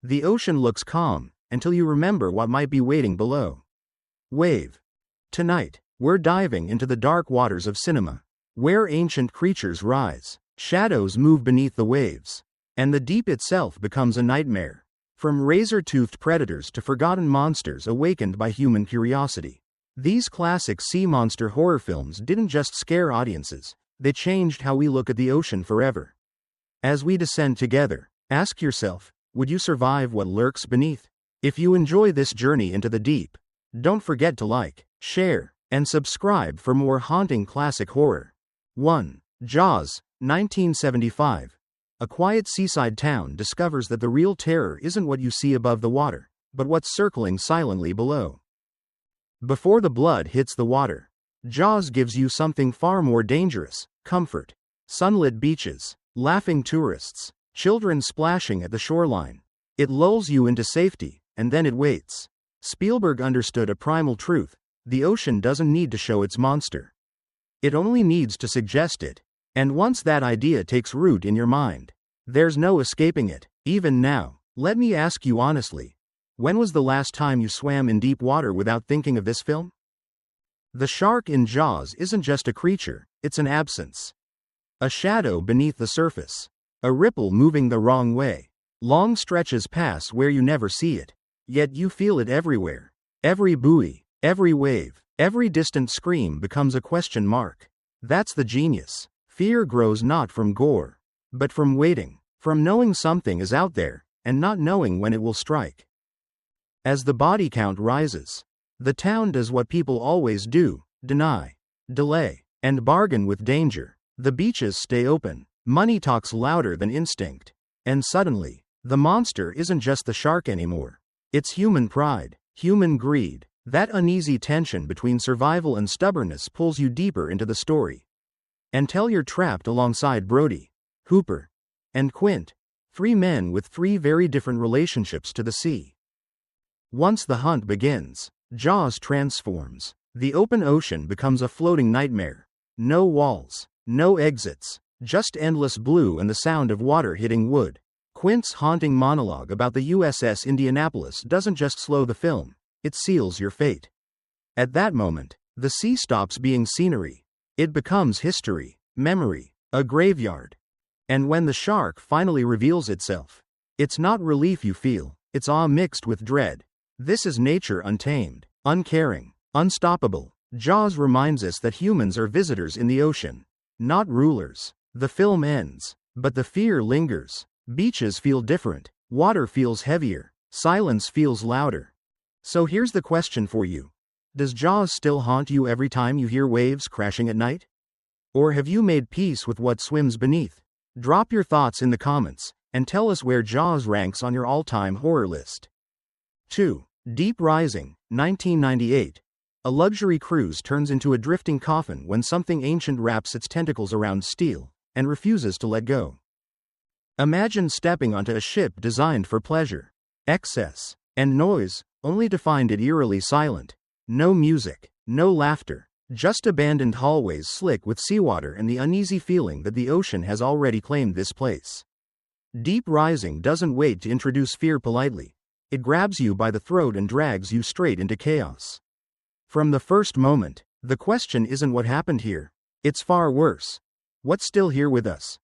The ocean looks calm, until you remember what might be waiting below. Wave. Tonight, we're diving into the dark waters of cinema, where ancient creatures rise, shadows move beneath the waves, and the deep itself becomes a nightmare. From razor-toothed predators to forgotten monsters awakened by human curiosity. These classic sea monster horror films didn't just scare audiences, they changed how we look at the ocean forever. As we descend together, ask yourself, would you survive what lurks beneath? If you enjoy this journey into the deep, don't forget to like, share, and subscribe for more haunting classic horror. 1. Jaws, 1975. A quiet seaside town discovers that the real terror isn't what you see above the water, but what's circling silently below. Before the blood hits the water, Jaws gives you something far more dangerous: comfort. Sunlit beaches, laughing tourists, children splashing at the shoreline. It lulls you into safety, and then it waits. Spielberg understood a primal truth: the ocean doesn't need to show its monster. It only needs to suggest it. And once that idea takes root in your mind, there's no escaping it. Even now, let me ask you honestly, when was the last time you swam in deep water without thinking of this film? The shark in Jaws isn't just a creature, it's an absence. A shadow beneath the surface. A ripple moving the wrong way. Long stretches pass where you never see it, yet you feel it everywhere. Every buoy, every wave, every distant scream becomes a question mark. That's the genius. Fear grows not from gore, but from waiting, from knowing something is out there, and not knowing when it will strike. As the body count rises, the town does what people always do: deny, delay, and bargain with danger. The beaches stay open, money talks louder than instinct, and suddenly, the monster isn't just the shark anymore. It's human pride, human greed. That uneasy tension between survival and stubbornness pulls you deeper into the story. Until you're trapped alongside Brody, Hooper, and Quint, 3 men with 3 very different relationships to the sea. Once the hunt begins, Jaws transforms. The open ocean becomes a floating nightmare. No walls, no exits, just endless blue and the sound of water hitting wood. Quint's haunting monologue about the USS Indianapolis doesn't just slow the film, it seals your fate. At that moment, the sea stops being scenery. It becomes history, memory, a graveyard. And when the shark finally reveals itself, it's not relief you feel, it's awe mixed with dread. This is nature untamed, uncaring, unstoppable. Jaws reminds us that humans are visitors in the ocean, not rulers. The film ends, but the fear lingers. Beaches feel different, water feels heavier, silence feels louder. So here's the question for you. Does Jaws still haunt you every time you hear waves crashing at night? Or have you made peace with what swims beneath? Drop your thoughts in the comments, and tell us where Jaws ranks on your all-time horror list. 2. Deep Rising, 1998. A luxury cruise turns into a drifting coffin when something ancient wraps its tentacles around steel, and refuses to let go. Imagine stepping onto a ship designed for pleasure, excess, and noise, only to find it eerily silent. No music, no laughter, just abandoned hallways slick with seawater and the uneasy feeling that the ocean has already claimed this place. Deep Rising doesn't wait to introduce fear politely. It grabs you by the throat and drags you straight into chaos. From the first moment, the question isn't what happened here. It's far worse. What's still here with us?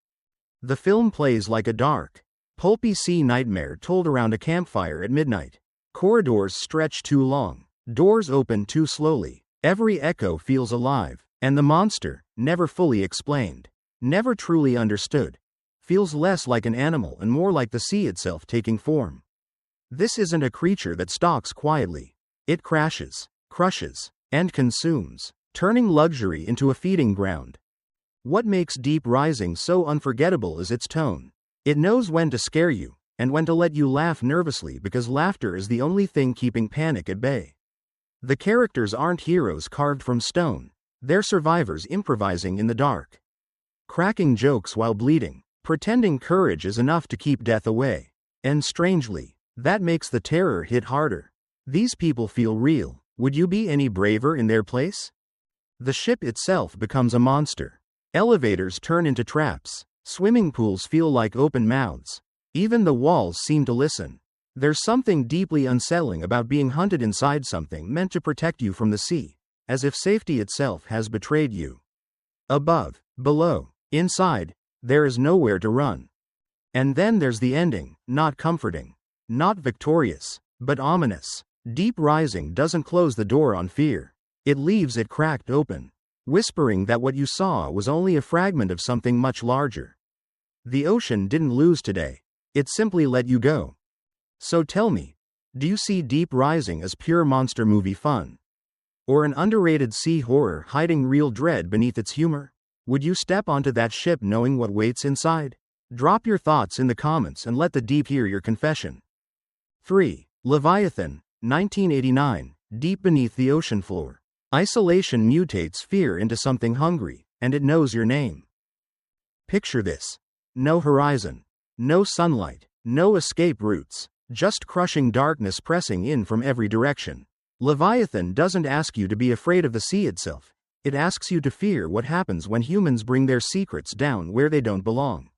The film plays like a dark, pulpy sea nightmare told around a campfire at midnight. Corridors stretch too long. Doors open too slowly. Every echo feels alive, and the monster, never fully explained, never truly understood, feels less like an animal and more like the sea itself taking form. This isn't a creature that stalks quietly. It crashes, crushes, and consumes, turning luxury into a feeding ground. What makes Deep Rising so unforgettable is its tone. It knows when to scare you, and when to let you laugh nervously because laughter is the only thing keeping panic at bay. The characters aren't heroes carved from stone, they're survivors improvising in the dark. Cracking jokes while bleeding, pretending courage is enough to keep death away. And strangely, that makes the terror hit harder. These people feel real. Would you be any braver in their place? The ship itself becomes a monster. Elevators turn into traps. Swimming pools feel like open mouths. Even the walls seem to listen. There's something deeply unsettling about being hunted inside something meant to protect you from the sea, as if safety itself has betrayed you. Above, below, inside, there is nowhere to run. And then there's the ending, not comforting, not victorious, but ominous. Deep Rising doesn't close the door on fear. It leaves it cracked open, whispering that what you saw was only a fragment of something much larger. The ocean didn't lose today. It simply let you go. So tell me, do you see Deep Rising as pure monster movie fun? Or an underrated sea horror hiding real dread beneath its humor? Would you step onto that ship knowing what waits inside? Drop your thoughts in the comments and let the deep hear your confession. 3. Leviathan, 1989, deep beneath the ocean floor. Isolation mutates fear into something hungry, and it knows your name. Picture this. No horizon. No sunlight. No escape routes. Just crushing darkness pressing in from every direction. Leviathan doesn't ask you to be afraid of the sea itself. It asks you to fear what happens when humans bring their secrets down where they don't belong.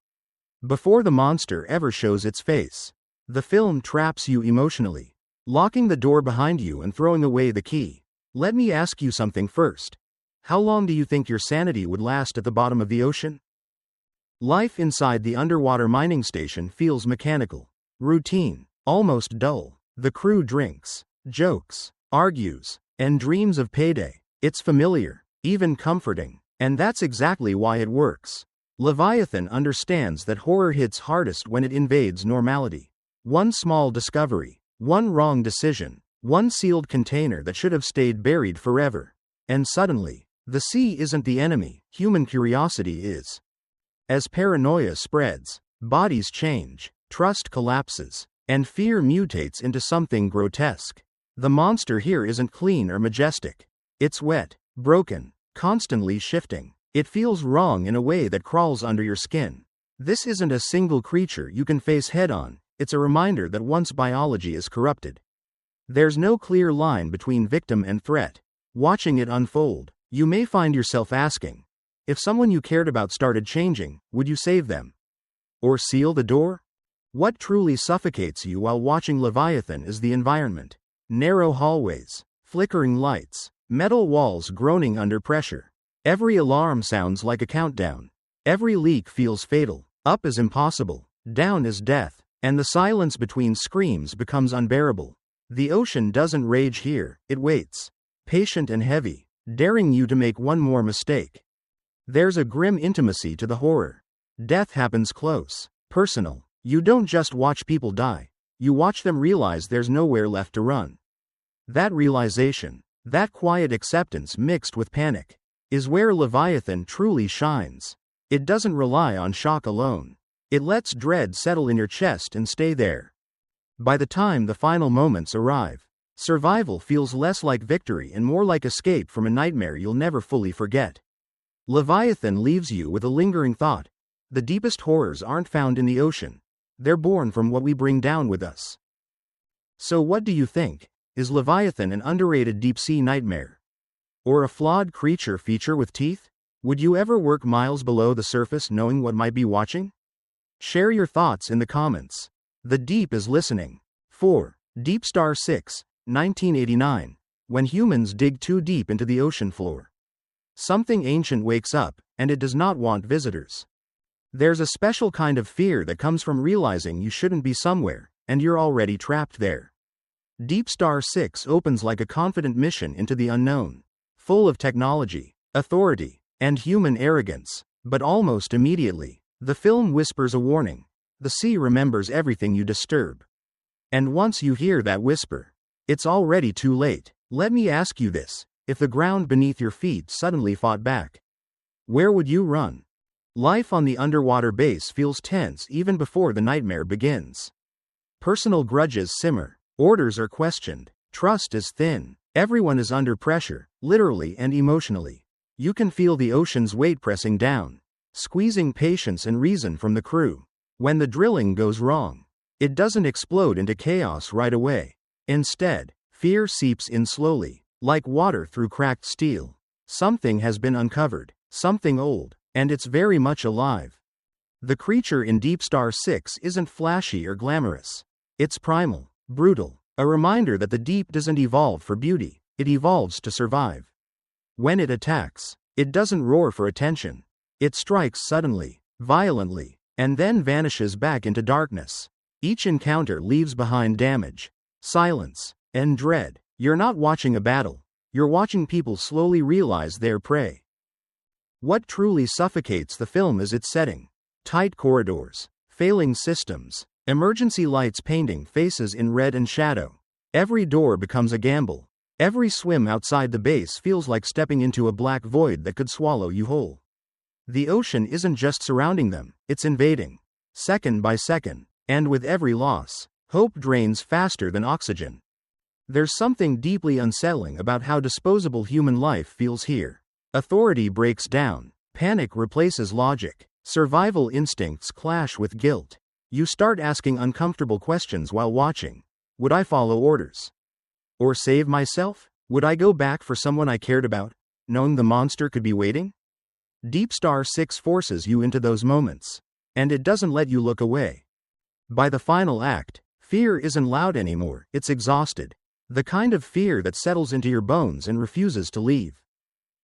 Before the monster ever shows its face, the film traps you emotionally, locking the door behind you and throwing away the key. Let me ask you something first. How long do you think your sanity would last at the bottom of the ocean? Life inside the underwater mining station feels mechanical, routine, almost dull. The crew drinks, jokes, argues, and dreams of payday. It's familiar, even comforting, and that's exactly why it works. Leviathan understands that horror hits hardest when it invades normality. One small discovery, one wrong decision, one sealed container that should have stayed buried forever. And suddenly, the sea isn't the enemy, human curiosity is. As paranoia spreads, bodies change, trust collapses, and fear mutates into something grotesque. The monster here isn't clean or majestic. It's wet, broken, constantly shifting. It feels wrong in a way that crawls under your skin. This isn't a single creature you can face head-on. It's a reminder that once biology is corrupted. There's no clear line between victim and threat. Watching it unfold, you may find yourself asking, if someone you cared about started changing, would you save them? Or seal the door? What truly suffocates you while watching Leviathan is the environment. Narrow hallways, flickering lights, metal walls groaning under pressure. Every alarm sounds like a countdown. Every leak feels fatal. Up is impossible, down is death, and the silence between screams becomes unbearable. The ocean doesn't rage here, it waits, patient and heavy, daring you to make one more mistake. There's a grim intimacy to the horror. Death happens close, personal. You don't just watch people die, you watch them realize there's nowhere left to run. That realization, that quiet acceptance mixed with panic, is where Leviathan truly shines. It doesn't rely on shock alone. It lets dread settle in your chest and stay there. By the time the final moments arrive, survival feels less like victory and more like escape from a nightmare you'll never fully forget. Leviathan leaves you with a lingering thought. The deepest horrors aren't found in the ocean. They're born from what we bring down with us. So what do you think? Is Leviathan an underrated deep-sea nightmare? Or a flawed creature feature with teeth? Would you ever work miles below the surface knowing what might be watching? Share your thoughts in the comments. The deep is listening. 4. DeepStar Six, 1989. When humans dig too deep into the ocean floor, something ancient wakes up, and it does not want visitors. There's a special kind of fear that comes from realizing you shouldn't be somewhere, and you're already trapped there. DeepStar Six opens like a confident mission into the unknown, full of technology, authority, and human arrogance, but almost immediately, the film whispers a warning. The sea remembers everything you disturb. And once you hear that whisper, it's already too late. Let me ask you this, if the ground beneath your feet suddenly fought back, where would you run? Life on the underwater base feels tense even before the nightmare begins. Personal grudges simmer, orders are questioned, trust is thin, everyone is under pressure, literally and emotionally. You can feel the ocean's weight pressing down, squeezing patience and reason from the crew. When the drilling goes wrong, it doesn't explode into chaos right away. Instead, fear seeps in slowly, like water through cracked steel. Something has been uncovered, something old, and it's very much alive. The creature in DeepStar Six isn't flashy or glamorous. It's primal, brutal, a reminder that the deep doesn't evolve for beauty, it evolves to survive. When it attacks, it doesn't roar for attention. It strikes suddenly, violently, and then vanishes back into darkness. Each encounter leaves behind damage, silence, and dread. You're not watching a battle, you're watching people slowly realize their prey. What truly suffocates the film is its setting. Tight corridors, failing systems, emergency lights painting faces in red and shadow. Every door becomes a gamble. Every swim outside the base feels like stepping into a black void that could swallow you whole. The ocean isn't just surrounding them, it's invading. Second by second, and with every loss, hope drains faster than oxygen. There's something deeply unsettling about how disposable human life feels here. Authority breaks down, panic replaces logic, survival instincts clash with guilt. You start asking uncomfortable questions while watching. Would I follow orders? Or save myself? Would I go back for someone I cared about, knowing the monster could be waiting? DeepStar Six forces you into those moments, and it doesn't let you look away. By the final act, fear isn't loud anymore, it's exhausted. The kind of fear that settles into your bones and refuses to leave.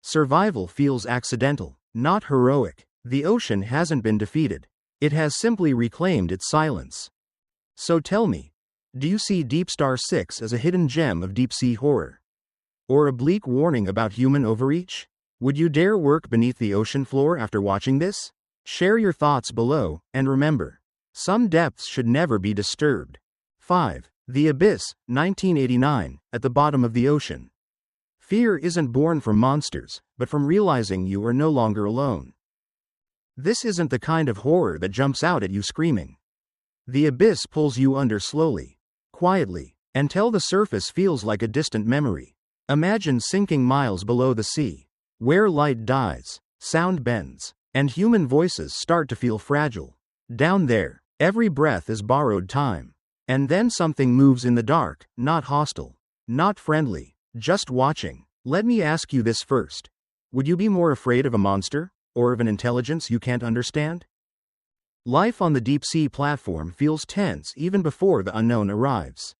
Survival feels accidental, not heroic. The ocean hasn't been defeated. It has simply reclaimed its silence. So tell me, do you see DeepStar Six as a hidden gem of deep-sea horror? Or a bleak warning about human overreach? Would you dare work beneath the ocean floor after watching this? Share your thoughts below, and remember, some depths should never be disturbed. 5. The Abyss, 1989, at the bottom of the ocean. Fear isn't born from monsters, but from realizing you are no longer alone. This isn't the kind of horror that jumps out at you screaming. The abyss pulls you under slowly, quietly, until the surface feels like a distant memory. Imagine sinking miles below the sea, where light dies, sound bends, and human voices start to feel fragile. Down there, every breath is borrowed time. And then something moves in the dark, not hostile, not friendly, just watching. Let me ask you this first. Would you be more afraid of a monster, or of an intelligence you can't understand? Life on the deep-sea platform feels tense even before the unknown arrives.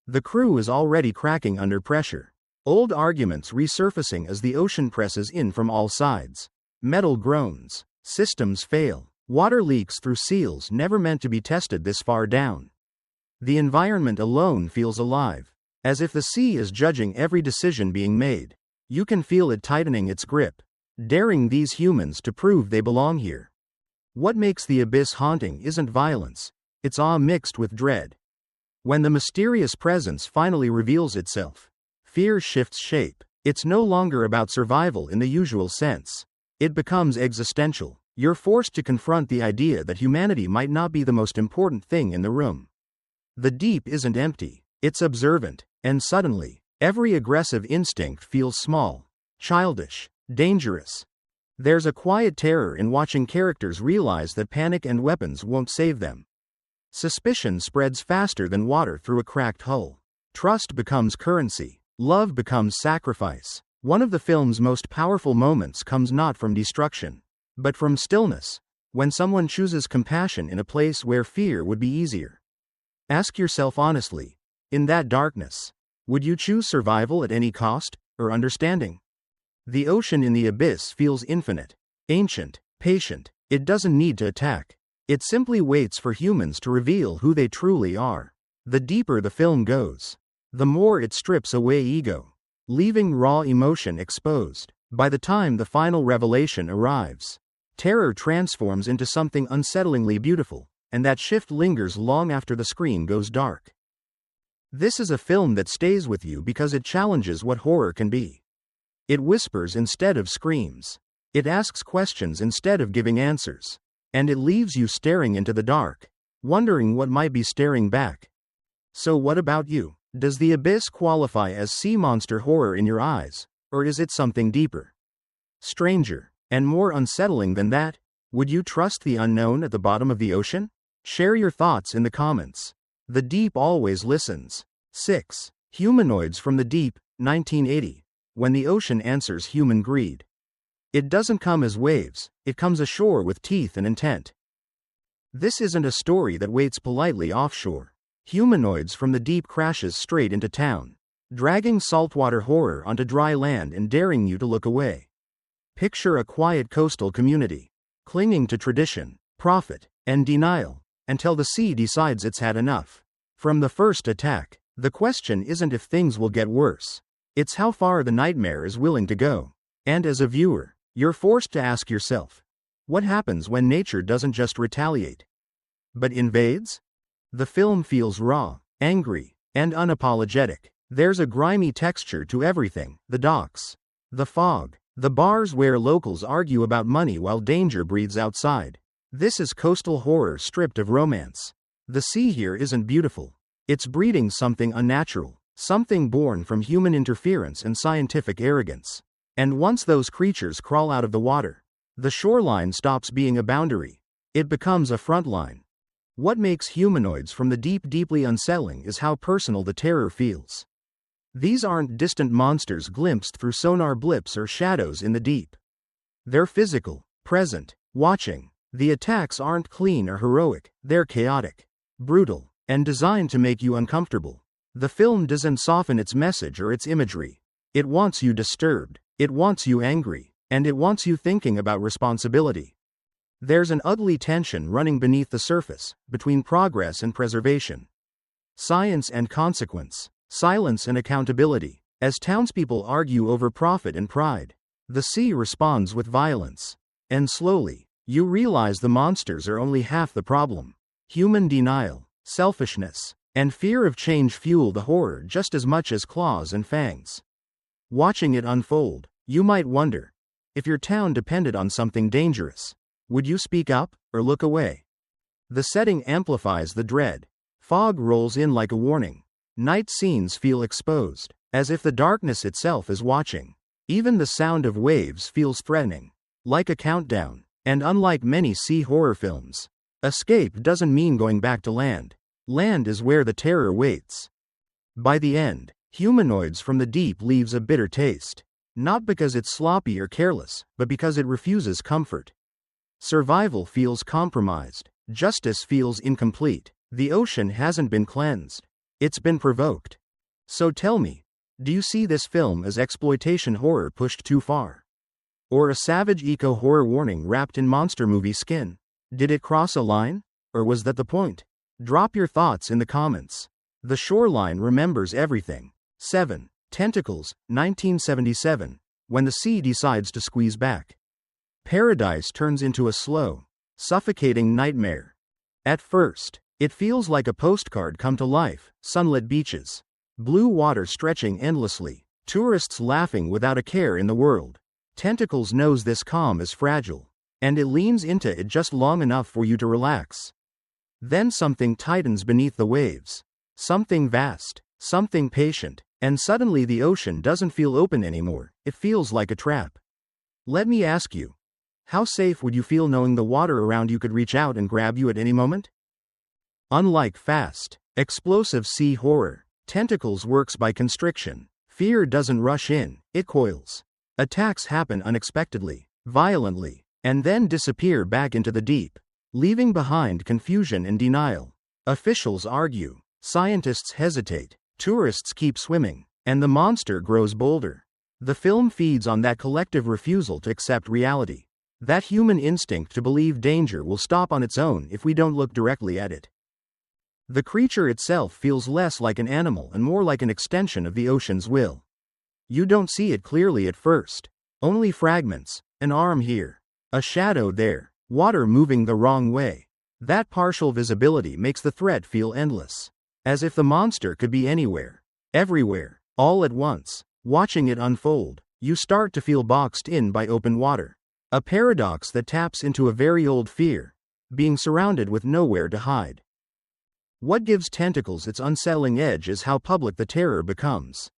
The crew is already cracking under pressure. Old arguments resurfacing as the ocean presses in from all sides. Metal groans, systems fail, water leaks through seals never meant to be tested this far down. The environment alone feels alive, as if the sea is judging every decision being made. You can feel it tightening its grip, daring these humans to prove they belong here. What makes the abyss haunting isn't violence, it's awe mixed with dread. When the mysterious presence finally reveals itself, fear shifts shape. It's no longer about survival in the usual sense. It becomes existential. You're forced to confront the idea that humanity might not be the most important thing in the room. The deep isn't empty, it's observant, and suddenly, every aggressive instinct feels small, childish, dangerous. There's a quiet terror in watching characters realize that panic and weapons won't save them. Suspicion spreads faster than water through a cracked hull. Trust becomes currency. Love becomes sacrifice. One of the film's most powerful moments comes not from destruction, but from stillness, when someone chooses compassion in a place where fear would be easier. Ask yourself honestly, in that darkness, would you choose survival at any cost, or understanding? The ocean in the abyss feels infinite, ancient, patient. It doesn't need to attack. It simply waits for humans to reveal who they truly are. The deeper the film goes, the more it strips away ego, leaving raw emotion exposed. By the time the final revelation arrives, terror transforms into something unsettlingly beautiful, and that shift lingers long after the screen goes dark. This is a film that stays with you because it challenges what horror can be. It whispers instead of screams. It asks questions instead of giving answers. And it leaves you staring into the dark, wondering what might be staring back. So what about you? Does the abyss qualify as sea monster horror in your eyes, or is it something deeper, stranger, and more unsettling than that? Would you trust the unknown at the bottom of the ocean? Share your thoughts in the comments. The deep always listens. 6. Humanoids from the Deep, 1980. When the ocean answers human greed. It doesn't come as waves, it comes ashore with teeth and intent. This isn't a story that waits politely offshore. Humanoids from the deep crashes straight into town, dragging saltwater horror onto dry land and daring you to look away. Picture a quiet coastal community, clinging to tradition, profit, and denial, until the sea decides it's had enough. From the first attack, the question isn't if things will get worse. It's how far the nightmare is willing to go. And as a viewer, you're forced to ask yourself, what happens when nature doesn't just retaliate, but invades? The film feels raw, angry, and unapologetic. There's a grimy texture to everything: the docks, the fog, the bars where locals argue about money while danger breathes outside. This is coastal horror stripped of romance. The sea here isn't beautiful. It's breeding something unnatural, something born from human interference and scientific arrogance. And once those creatures crawl out of the water, the shoreline stops being a boundary. It becomes a front line. What makes Humanoids from the Deep deeply unsettling is how personal the terror feels. These aren't distant monsters glimpsed through sonar blips or shadows in the deep. They're physical, present, watching. The attacks aren't clean or heroic, they're chaotic, brutal, and designed to make you uncomfortable. The film doesn't soften its message or its imagery. It wants you disturbed, it wants you angry, and it wants you thinking about responsibility. There's an ugly tension running beneath the surface, between progress and preservation, science and consequence, silence and accountability. As townspeople argue over profit and pride, the sea responds with violence. And slowly, you realize the monsters are only half the problem. Human denial, selfishness, and fear of change fuel the horror just as much as claws and fangs. Watching it unfold, you might wonder, if your town depended on something dangerous, would you speak up, or look away? The setting amplifies the dread. Fog rolls in like a warning. Night scenes feel exposed, as if the darkness itself is watching. Even the sound of waves feels threatening, like a countdown. And unlike many sea horror films, escape doesn't mean going back to land. Land is where the terror waits. By the end, Humanoids from the Deep leaves a bitter taste. Not because it's sloppy or careless, but because it refuses comfort. Survival feels compromised. Justice feels incomplete. The ocean hasn't been cleansed. It's been provoked. So tell me, do you see this film as exploitation horror pushed too far? Or a savage eco-horror warning wrapped in monster movie skin? Did it cross a line? Or was that the point? Drop your thoughts in the comments. The shoreline remembers everything. 7. Tentacles, 1977. When the sea decides to squeeze back, paradise turns into a slow, suffocating nightmare. At first, it feels like a postcard come to life: sunlit beaches, blue water stretching endlessly, tourists laughing without a care in the world. Tentacles knows this calm is fragile, and it leans into it just long enough for you to relax. Then something tightens beneath the waves. Something vast, something patient, and suddenly the ocean doesn't feel open anymore, it feels like a trap. Let me ask you, how safe would you feel knowing the water around you could reach out and grab you at any moment? Unlike fast, explosive sea horror, Tentacles works by constriction. Fear doesn't rush in, it coils. Attacks happen unexpectedly, violently, and then disappear back into the deep, leaving behind confusion and denial. Officials argue, scientists hesitate, tourists keep swimming, and the monster grows bolder. The film feeds on that collective refusal to accept reality. That human instinct to believe danger will stop on its own if we don't look directly at it. The creature itself feels less like an animal and more like an extension of the ocean's will. You don't see it clearly at first. Only fragments: an arm here, a shadow there, water moving the wrong way. That partial visibility makes the threat feel endless. As if the monster could be anywhere, everywhere, all at once. Watching it unfold, you start to feel boxed in by open water. A paradox that taps into a very old fear: being surrounded with nowhere to hide. What gives Tentacles its unsettling edge is how public the terror becomes.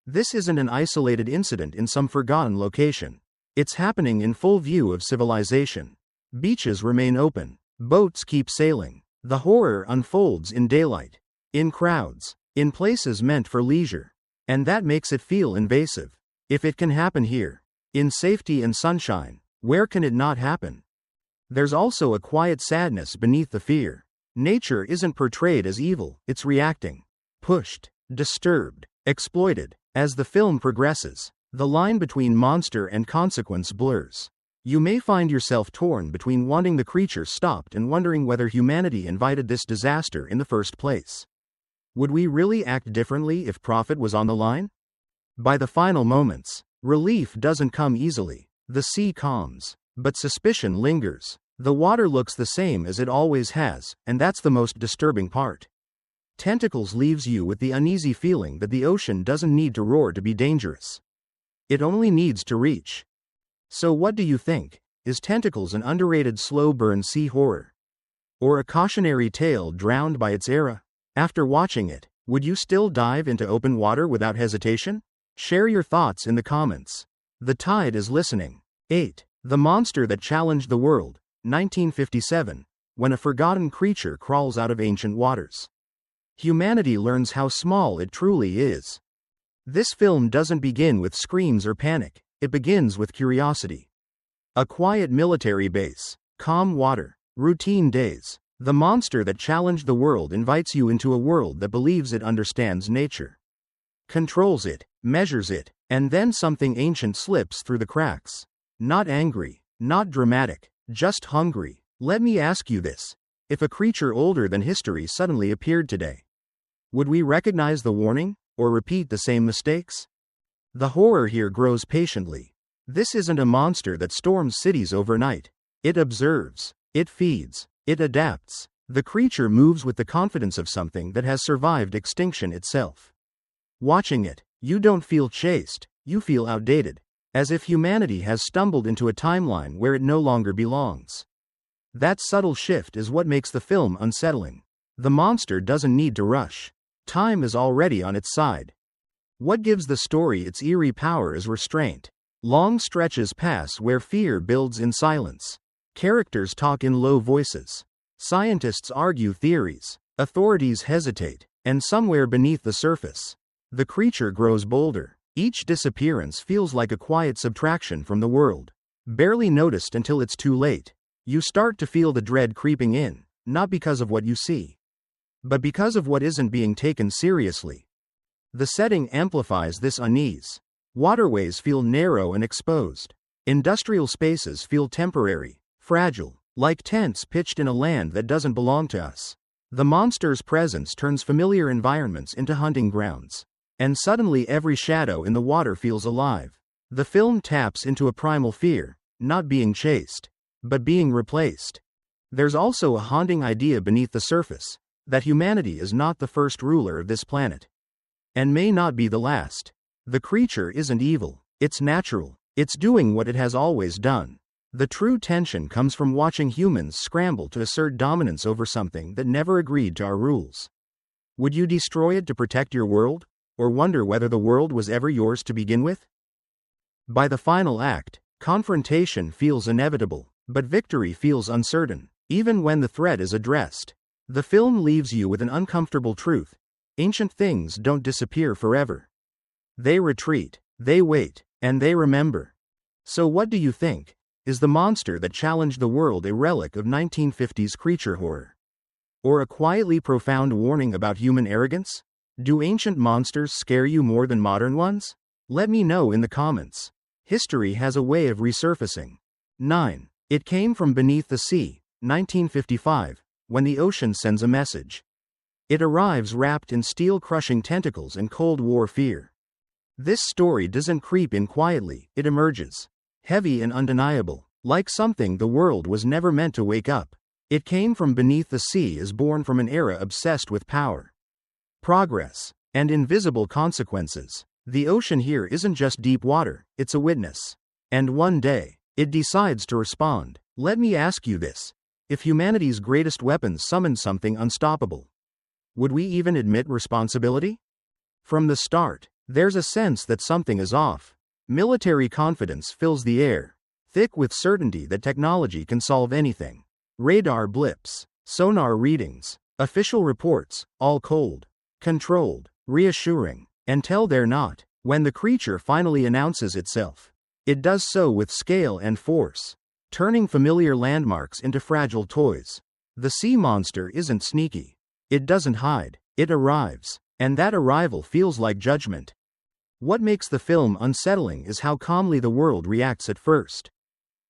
This isn't an isolated incident in some forgotten location. It's happening in full view of civilization. Beaches remain open. Boats keep sailing. The horror unfolds in daylight, in crowds, in places meant for leisure. And that makes it feel invasive. If it can happen here, in safety and sunshine, where can it not happen? There's also a quiet sadness beneath the fear. Nature isn't portrayed as evil, it's reacting. Pushed, disturbed, exploited. As the film progresses, the line between monster and consequence blurs. You may find yourself torn between wanting the creature stopped and wondering whether humanity invited this disaster in the first place. Would we really act differently if profit was on the line? By the final moments, relief doesn't come easily. The sea calms, but suspicion lingers. The water looks the same as it always has, and that's the most disturbing part. Tentacles leaves you with the uneasy feeling that the ocean doesn't need to roar to be dangerous. It only needs to reach. So what do you think? Is Tentacles an underrated slow-burn sea horror? Or a cautionary tale drowned by its era? After watching it, would you still dive into open water without hesitation? Share your thoughts in the comments. The tide is listening. 8. The monster that challenged the world, 1957, when a forgotten creature crawls out of ancient waters. Humanity learns how small it truly is. This film doesn't begin with screams or panic, it begins with curiosity. A quiet military base, calm water, routine days. The monster that challenged the world invites you into a world that believes it understands nature. Controls it, measures it, and then something ancient slips through the cracks. Not angry, not dramatic, just hungry. Let me ask you this. If a creature older than history suddenly appeared today, would we recognize the warning, or repeat the same mistakes? The horror here grows patiently. This isn't a monster that storms cities overnight. It observes, it feeds, it adapts. The creature moves with the confidence of something that has survived extinction itself. Watching it, you don't feel chased, you feel outdated, as if humanity has stumbled into a timeline where it no longer belongs. That subtle shift is what makes the film unsettling. The monster doesn't need to rush. Time is already on its side. What gives the story its eerie power is restraint. Long stretches pass where fear builds in silence. Characters talk in low voices. Scientists argue theories. Authorities hesitate. And somewhere beneath the surface, the creature grows bolder. Each disappearance feels like a quiet subtraction from the world. Barely noticed until it's too late. You start to feel the dread creeping in, not because of what you see, but because of what isn't being taken seriously. The setting amplifies this unease. Waterways feel narrow and exposed. Industrial spaces feel temporary, fragile, like tents pitched in a land that doesn't belong to us. The monster's presence turns familiar environments into hunting grounds. And suddenly every shadow in the water feels alive. The film taps into a primal fear, not being chased, but being replaced. There's also a haunting idea beneath the surface, that humanity is not the first ruler of this planet. And may not be the last. The creature isn't evil, it's natural, it's doing what it has always done. The true tension comes from watching humans scramble to assert dominance over something that never agreed to our rules. Would you destroy it to protect your world? Or wonder whether the world was ever yours to begin with? By the final act, confrontation feels inevitable, but victory feels uncertain. Even when the threat is addressed, the film leaves you with an uncomfortable truth. Ancient things don't disappear forever. They retreat, they wait, and they remember. So what do you think? Is the monster that challenged the world a relic of 1950s creature horror? Or a quietly profound warning about human arrogance? Do ancient monsters scare you more than modern ones? Let me know in the comments. History has a way of resurfacing. 9. It came from beneath the sea, 1955, when the ocean sends a message. It arrives wrapped in steel-crushing tentacles and Cold War fear. This story doesn't creep in quietly, it emerges. Heavy and undeniable, like something the world was never meant to wake up. It came from beneath the sea is born from an era obsessed with power, progress, and invisible consequences. The ocean here isn't just deep water, it's a witness. And one day, it decides to respond. Let me ask you this. If humanity's greatest weapons summoned something unstoppable, would we even admit responsibility? From the start, there's a sense that something is off. Military confidence fills the air, thick with certainty that technology can solve anything. Radar blips, sonar readings, official reports, all cold, controlled, reassuring. Until they're not. When the creature finally announces itself, it does so with scale and force, turning familiar landmarks into fragile toys. The sea monster isn't sneaky. It doesn't hide, it arrives. And that arrival feels like judgment. What makes the film unsettling is how calmly the world reacts at first.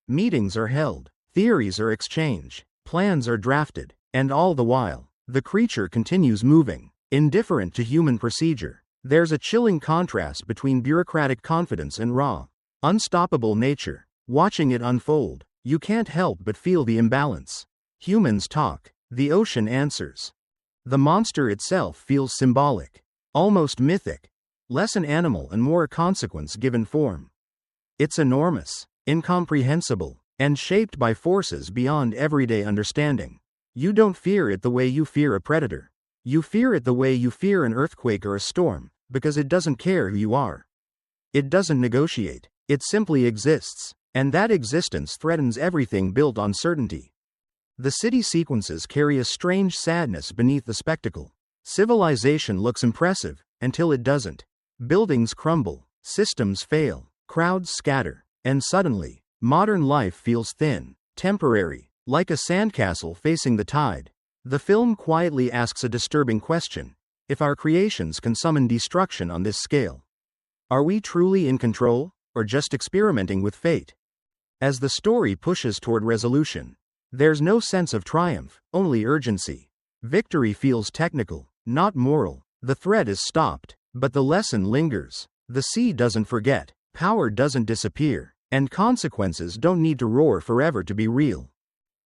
Meetings are held, theories are exchanged, plans are drafted, and all the while, the creature continues moving, indifferent to human procedure. There's a chilling contrast between bureaucratic confidence and raw, unstoppable nature. Watching it unfold, you can't help but feel the imbalance. Humans talk, the ocean answers. The monster itself feels symbolic, almost mythic, less an animal and more a consequence given form. It's enormous, incomprehensible, and shaped by forces beyond everyday understanding. You don't fear it the way you fear a predator. You fear it the way you fear an earthquake or a storm, because it doesn't care who you are. It doesn't negotiate, it simply exists, and that existence threatens everything built on certainty. The city sequences carry a strange sadness beneath the spectacle. Civilization looks impressive, until it doesn't. Buildings crumble, systems fail, crowds scatter, and suddenly, modern life feels thin, temporary, like a sandcastle facing the tide. The film quietly asks a disturbing question: if our creations can summon destruction on this scale, are we truly in control, or just experimenting with fate? As the story pushes toward resolution, there's no sense of triumph, only urgency. Victory feels technical, not moral. The threat is stopped, but the lesson lingers. The sea doesn't forget, power doesn't disappear, and consequences don't need to roar forever to be real.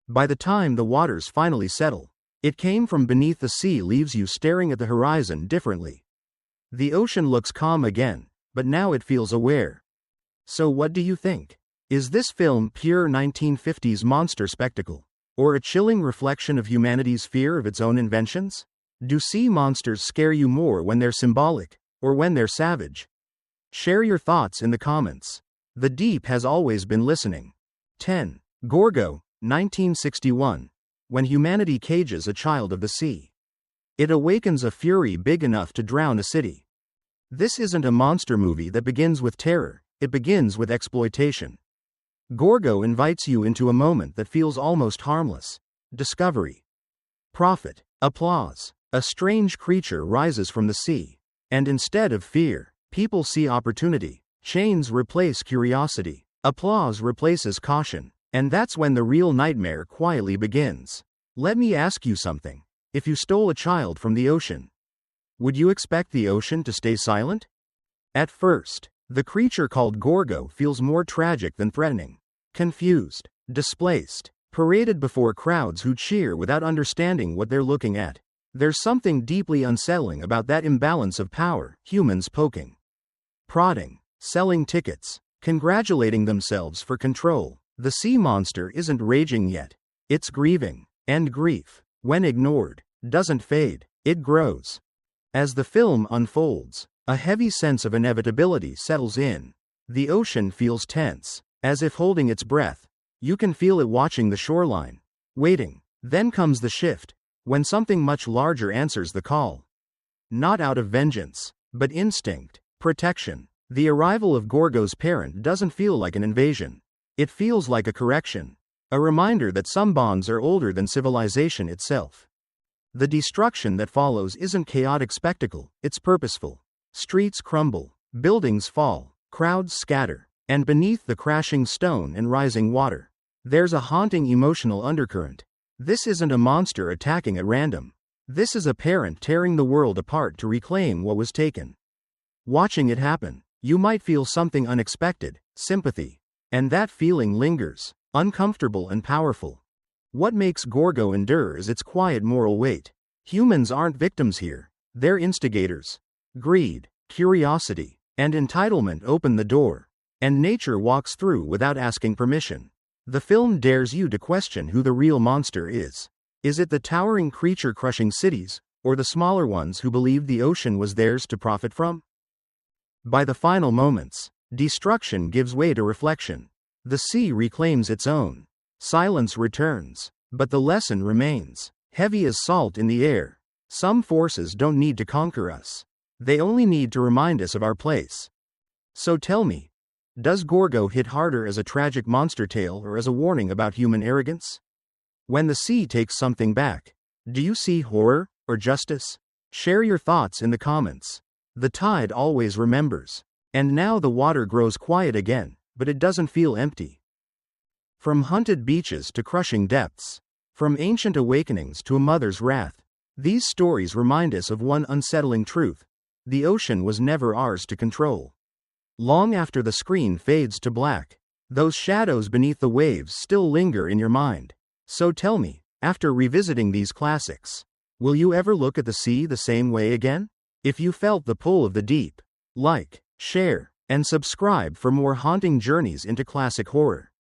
By the time the waters finally settle, it came from beneath the sea leaves you staring at the horizon differently. The ocean looks calm again, but now it feels aware. So what do you think? Is this film pure 1950s monster spectacle, or a chilling reflection of humanity's fear of its own inventions? Do sea monsters scare you more when they're symbolic, or when they're savage? Share your thoughts in the comments. The deep has always been listening. 10. Gorgo, 1961. When humanity cages a child of the sea, it awakens a fury big enough to drown a city. This isn't a monster movie that begins with terror, it begins with exploitation. Gorgo invites you into a moment that feels almost harmless. Discovery. Profit. Applause. A strange creature rises from the sea. And instead of fear, people see opportunity. Chains replace curiosity. Applause replaces caution. And that's when the real nightmare quietly begins. Let me ask you something. If you stole a child from the ocean, would you expect the ocean to stay silent? At first, the creature called Gorgo feels more tragic than threatening. Confused, displaced, paraded before crowds who cheer without understanding what they're looking at. There's something deeply unsettling about that imbalance of power, humans poking, prodding, selling tickets, congratulating themselves for control. The sea monster isn't raging yet. It's grieving, and grief, when ignored, doesn't fade, it grows. As the film unfolds, a heavy sense of inevitability settles in. The ocean feels tense, as if holding its breath. You can feel it watching the shoreline, waiting. Then comes the shift, when something much larger answers the call. Not out of vengeance, but instinct, protection. The arrival of Gorgo's parent doesn't feel like an invasion. It feels like a correction, a reminder that some bonds are older than civilization itself. The destruction that follows isn't chaotic spectacle, it's purposeful. Streets crumble, buildings fall, crowds scatter, and beneath the crashing stone and rising water, there's a haunting emotional undercurrent. This isn't a monster attacking at random. This is a parent tearing the world apart to reclaim what was taken. Watching it happen, you might feel something unexpected, sympathy. And that feeling lingers, uncomfortable and powerful. What makes Gorgo endure is its quiet moral weight. Humans aren't victims here, they're instigators. Greed, curiosity, and entitlement open the door, and nature walks through without asking permission. The film dares you to question who the real monster is. Is it the towering creature crushing cities, or the smaller ones who believed the ocean was theirs to profit from? By the final moments, destruction gives way to reflection. The sea reclaims its own. Silence returns, but the lesson remains, heavy as salt in the air. Some forces don't need to conquer us. They only need to remind us of our place. So tell me, does Gorgo hit harder as a tragic monster tale or as a warning about human arrogance? When the sea takes something back, do you see horror or justice? Share your thoughts in the comments. The tide always remembers. And now the water grows quiet again, but it doesn't feel empty. From haunted beaches to crushing depths, from ancient awakenings to a mother's wrath, these stories remind us of one unsettling truth: the ocean was never ours to control. Long after the screen fades to black, those shadows beneath the waves still linger in your mind. So tell me, after revisiting these classics, will you ever look at the sea the same way again? If you felt the pull of the deep, like, share, and subscribe for more haunting journeys into classic horror.